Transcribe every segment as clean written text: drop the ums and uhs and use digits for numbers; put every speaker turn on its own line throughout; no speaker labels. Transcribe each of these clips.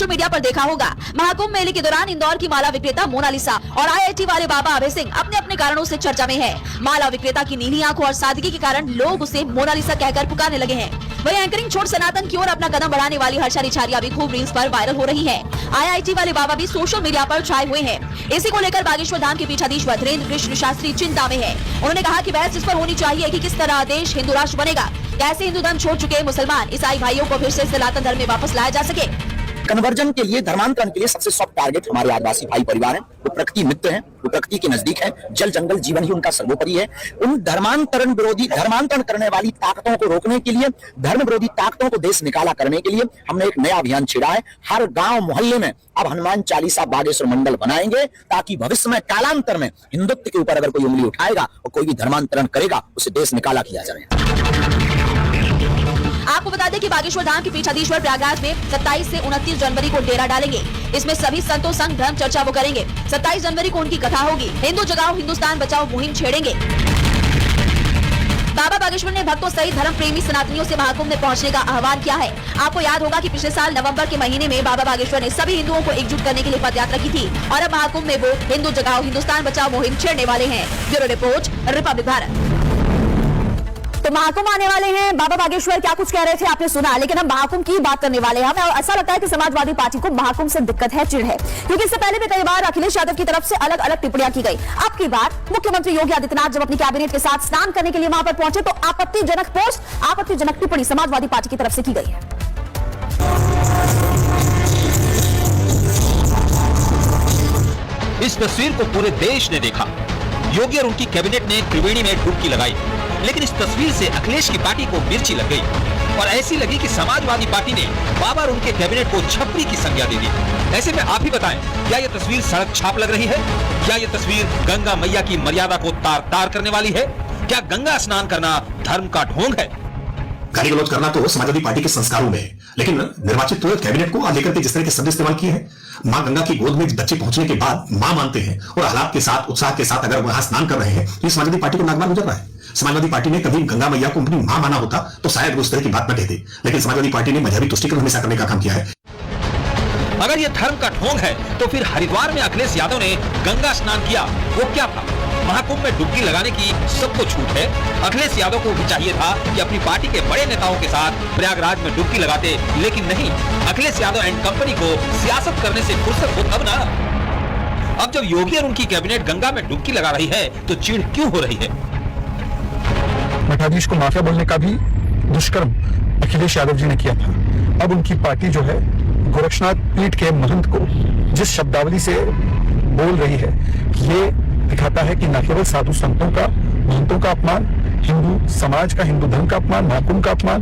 Media पर देखा होगा, महाकुंभ मेले के दौरान इंदौर की माला विक्रेता मोनालिसा और IIT वाले बाबा अभय सिंह अपने अपने कारणों से चर्चा में है। माला विक्रेता की नीली आंखों और सादगी के कारण लोग उसे मोनालिसा कहकर पुकारने लगे हैं। वही एंकरिंग छोड़ सनातन की ओर अपना कदम बढ़ाने वाली हर्षा रिछारिया भी खूब रील्स पर वायरल हो रही है। IIT वाले बाबा भी सोशल मीडिया पर छाए हुए हैं। इसी को लेकर बागेश्वर धाम के पीठाधीश्वर धीरेन्द्र कृष्ण शास्त्री चिंता में है। उन्होंने कहा कि बहस इस पर होनी चाहिए कि किस तरह देश हिंदू राष्ट्र बनेगा, कैसे हिंदू धर्म छोड़ चुके मुसलमान ईसाई भाइयों को फिर से सनातन धर्म में वापस लाया जा सके।
कन्वर्जन के लिए, धर्मांतरण के लिए सबसे सॉफ्ट टारगेट हमारे आदिवासी भाई परिवार हैं। वो प्रकृति मित्र हैं, वो प्रकृति के नजदीक हैं। जल जंगल जीवन ही उनका सर्वोपरि है। उन धर्मांतरण करने वाली ताकतों को रोकने के लिए, धर्म विरोधी ताकतों को देश निकाला करने के लिए हमने एक नया अभियान छेड़ा है। हर गांव मोहल्ले में अब हनुमान चालीसा बागेश्वर मंडल बनाएंगे, ताकि भविष्य में कालांतर में हिंदुत्व के ऊपर अगर कोई उंगली उठाएगा और कोई भी धर्मांतरण करेगा, उसे देश निकाला किया जाएगा।
आपको बता दें कि बागेश्वर धाम के पीठाधीश्वर प्रयागराज में 27 से 29 जनवरी को डेरा डालेंगे। इसमें सभी संतों संग धर्म चर्चा वो करेंगे। 27 जनवरी को उनकी कथा होगी। हिंदू जगाओ हिंदुस्तान बचाओ मुहिम छेड़ेंगे। बाबा बागेश्वर ने भक्तों सहित धर्म प्रेमी सनातनियों से महाकुंभ में पहुंचने का आह्वान किया है। आपको याद होगा कि पिछले साल नवंबर के महीने में बाबा बागेश्वर ने सभी हिंदुओं को एकजुट करने के लिए पदयात्रा की थी और अब महाकुंभ में वो हिंदू जगाओ हिंदुस्तान बचाओ मुहिम छेड़ने वाले हैं। Bureau report, Republic Bharat.
तो महाकुंभ आने वाले हैं। बाबा बागेश्वर क्या कुछ कह रहे थे आपने सुना, लेकिन हम महाकुंभ की बात करने वाले हैं। हमें ऐसा लगता है कि समाजवादी पार्टी को महाकुंभ से दिक्कत है, चिढ़ है, क्योंकि इससे पहले भी कई बार अखिलेश यादव की तरफ से अलग अलग टिप्पणियां की गई। अब की बार मुख्यमंत्री योगी आदित्यनाथ जब अपनी कैबिनेट के साथ स्नान करने के लिए वहां पर पहुंचे तो आपत्तिजनक पोस्ट, आपत्तिजनक टिप्पणी समाजवादी पार्टी की तरफ से की गई है।
इस तस्वीर को पूरे देश ने देखा। योगी और उनकी कैबिनेट ने त्रिवेणी में डुबकी लगाई, लेकिन इस तस्वीर से अखिलेश की पार्टी को मिर्ची लग गई और ऐसी लगी कि समाजवादी पार्टी ने बाबा और उनके कैबिनेट को छपरी की संज्ञा दे दी। ऐसे में आप ही बताएं, क्या ये तस्वीर सड़क छाप लग रही है? क्या ये तस्वीर गंगा मैया की मर्यादा को तार तार करने वाली है? क्या गंगा स्नान करना धर्म का ढोंग है?
गाली गलौज करना तो समाजवादी पार्टी के संस्कारों में है, लेकिन निर्वाचित कैबिनेट को लेकर के जिस तरह के शब्द इस्तेमाल किए हैं, मां गंगा की गोद में बच्चे पहुंचने के बाद मां मानते हैं और हालात के साथ, उत्साह के साथ अगर वहां स्नान कर रहे हैं तो समाजवादी पार्टी को नागवार गुजर रहा है। समाजवादी पार्टी ने कभी गंगा मैया को अपनी मां माना होता तो शायद वो उस तरह की बात न कहते, लेकिन समाजवादी पार्टी ने मजहबी तुष्टीकरण हमेशा करने का काम किया है।
अगर ये धर्म का ढोंग है तो फिर हरिद्वार में अखिलेश यादव ने गंगा स्नान किया, वो क्या था? महाकुंभ में डुबकी लगाने की सबको छूट है। अखिलेश यादव को भी चाहिए था कि अपनी पार्टी के बड़े नेताओं के साथ प्रयागराज में डुबकी लगाते, लेकिन नहीं। अखिलेश यादव एंड कंपनी को सियासत करने से फुर्सत हो तब ना। अब जब योगी और उनकी कैबिनेट गंगा में डुबकी लगा रही है तो चिढ़ क्यों हो रही है?
मठाधीश को माफिया बोलने का भी दुष्कर्म अखिलेश यादव जी ने किया था। अब उनकी पार्टी जो है गोरक्षनाथ पीठ के महंत को जिस शब्दावली से बोल रही है, ये दिखाता है कि न केवल साधु संतों का, महंतों का अपमान, हिंदू समाज का, हिंदू धर्म का अपमान, महाकुंभ का अपमान,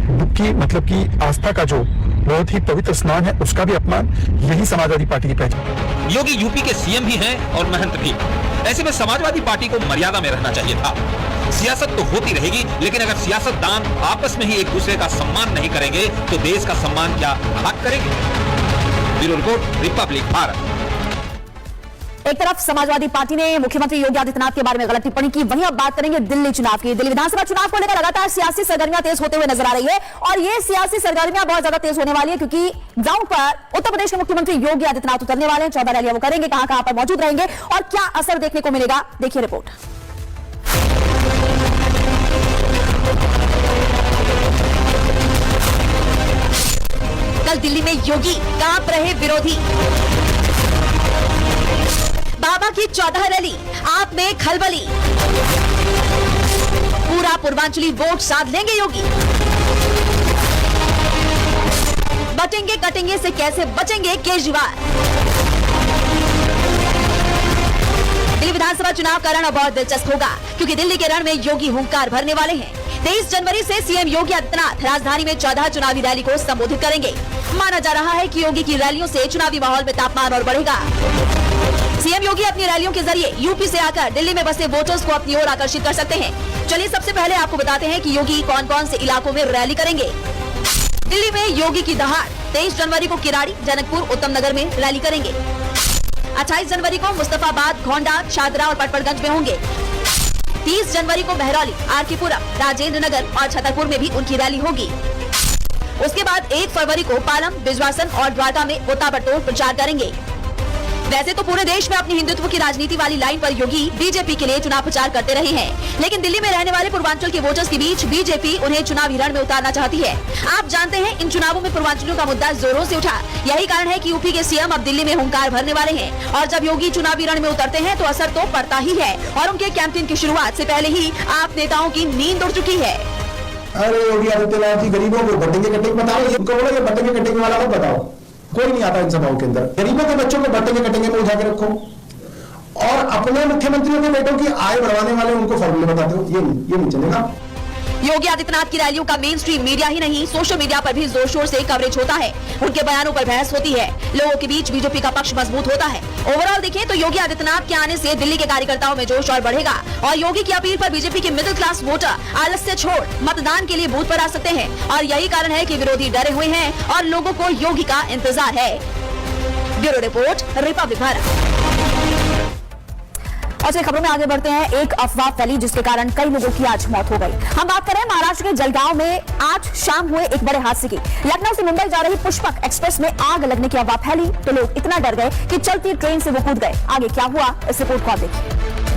डुबकी मतलब कि आस्था का जो बहुत ही पवित्र स्नान है उसका भी अपमान, यही समाजवादी पार्टी की पहचान।
योगी यूपी के सीएम भी हैं और महंत भी। ऐसे में समाजवादी पार्टी को मर्यादा में रहना चाहिए था। सियासत तो होती रहेगी, लेकिन अगर सियासतदान आपस में ही एक दूसरे का सम्मान नहीं करेंगे तो देश का सम्मान क्या हक करेंगे? Bureau report, Republic Bharat.
एक तरफ समाजवादी पार्टी ने मुख्यमंत्री योगी आदित्यनाथ के बारे में गलत टिप्पणी की, वहीं अब बात करेंगे दिल्ली चुनाव की। दिल्ली विधानसभा चुनाव को लेकर लगातार सियासी सरगर्मियां तेज होते हुए नजर आ रही है और ये सियासी सरगर्मियां बहुत ज्यादा तेज होने वाली है, क्योंकि ग्राउंड पर उत्तर प्रदेश के मुख्यमंत्री योगी आदित्यनाथ उतरने वाले हैं। 14 रैलियां वो करेंगे, कहां पर मौजूद रहेंगे और क्या असर देखने को मिलेगा, देखिए रिपोर्ट।
कल दिल्ली में योगी, कांप रहे विरोधी। बाबा की 14 रैली, आप में खलबली। पूरा पूर्वांचली वोट साध लेंगे योगी। बटेंगे कटेंगे से कैसे बचेंगे केजरीवाल। दिल्ली विधानसभा चुनाव का रण अब बहुत दिलचस्प होगा, क्योंकि दिल्ली के रण में योगी हुंकार भरने वाले हैं। 23 जनवरी से सीएम योगी आदित्यनाथ राजधानी में 14 चुनावी रैली को संबोधित करेंगे। माना जा रहा है कि योगी की रैलियों से चुनावी माहौल में तापमान और बढ़ेगा। सीएम योगी अपनी रैलियों के जरिए यूपी से आकर दिल्ली में बसे वोटर्स को अपनी ओर आकर्षित कर सकते हैं। चलिए सबसे पहले आपको बताते हैं कि योगी कौन कौन से इलाकों में रैली करेंगे। दिल्ली में योगी की दहाड़ 23 जनवरी को किराड़ी, जनकपुर, उत्तम नगर में रैली करेंगे। 28 जनवरी को मुस्तफाबाद, गोंडा, शादरा और पटपड़गंज में होंगे। 30 जनवरी को बहरौली, आरकेपुरम, राजेंद्र नगर और छतरपुर में भी उनकी रैली होगी। उसके बाद 1 फरवरी को पालम, बिजवासन और द्वारका में ताबड़तोड़ प्रचार करेंगे। वैसे तो पूरे देश में अपनी हिंदुत्व की राजनीति वाली लाइन पर योगी बीजेपी के लिए चुनाव प्रचार करते रहे हैं, लेकिन दिल्ली में रहने वाले पूर्वांचल के वोटर्स के बीच बीजेपी उन्हें चुनावी रण में उतारना चाहती है। आप जानते हैं इन चुनावों में पूर्वांचलियों का मुद्दा जोरों से उठा। यही कारण है कि यूपी के सीएम अब दिल्ली में हुंकार भरने वाले हैं और जब योगी चुनावी रण में उतरते हैं तो असर तो पड़ता ही है और उनके कैंपेन की शुरुआत से पहले ही आप नेताओं की नींद उड़ चुकी है।
अरे योगी आदित्यनाथ जी गरीबों को बटेंगे कटेंगे बताओ, इनको बोलो ये बटेंगे कटेंगे वाला मत बताओ, कोई नहीं आता इन सभाओं के अंदर। गरीबों के बच्चों को बटेंगे कटेंगे में उठा के रखो और अपने मुख्यमंत्रियों के बेटों की आय बढ़वाने वाले उनको फॉर्मूले बताते हो, ये नहीं चलेगा।
योगी आदित्यनाथ की रैलियों का मेन स्ट्रीम मीडिया ही नहीं, सोशल मीडिया पर भी जोर शोर से कवरेज होता है। उनके बयानों पर बहस होती है, लोगों के बीच बीजेपी का पक्ष मजबूत होता है। ओवरऑल देखें तो योगी आदित्यनाथ के आने से दिल्ली के कार्यकर्ताओं में जोश और बढ़ेगा और योगी की अपील पर बीजेपी के मिडिल क्लास वोटर आलस्य छोड़ मतदान के लिए बूथ पर आ सकते हैं और यही कारण है कि विरोधी डरे हुए हैं और लोगों को योगी का इंतजार है। Bureau report, Republic Bharat.
और चलिए खबरों में आगे बढ़ते हैं। एक अफवाह फैली जिसके कारण कई लोगों की आज मौत हो गई। हम बात करें महाराष्ट्र के जलगांव में आज शाम हुए एक बड़े हादसे की। लखनऊ से मुंबई जा रही पुष्पक एक्सप्रेस में आग लगने की अफवाह फैली तो लोग इतना डर गए कि चलती ट्रेन से वो कूद गए। आगे क्या हुआ, इस रिपोर्ट को आप देखिए।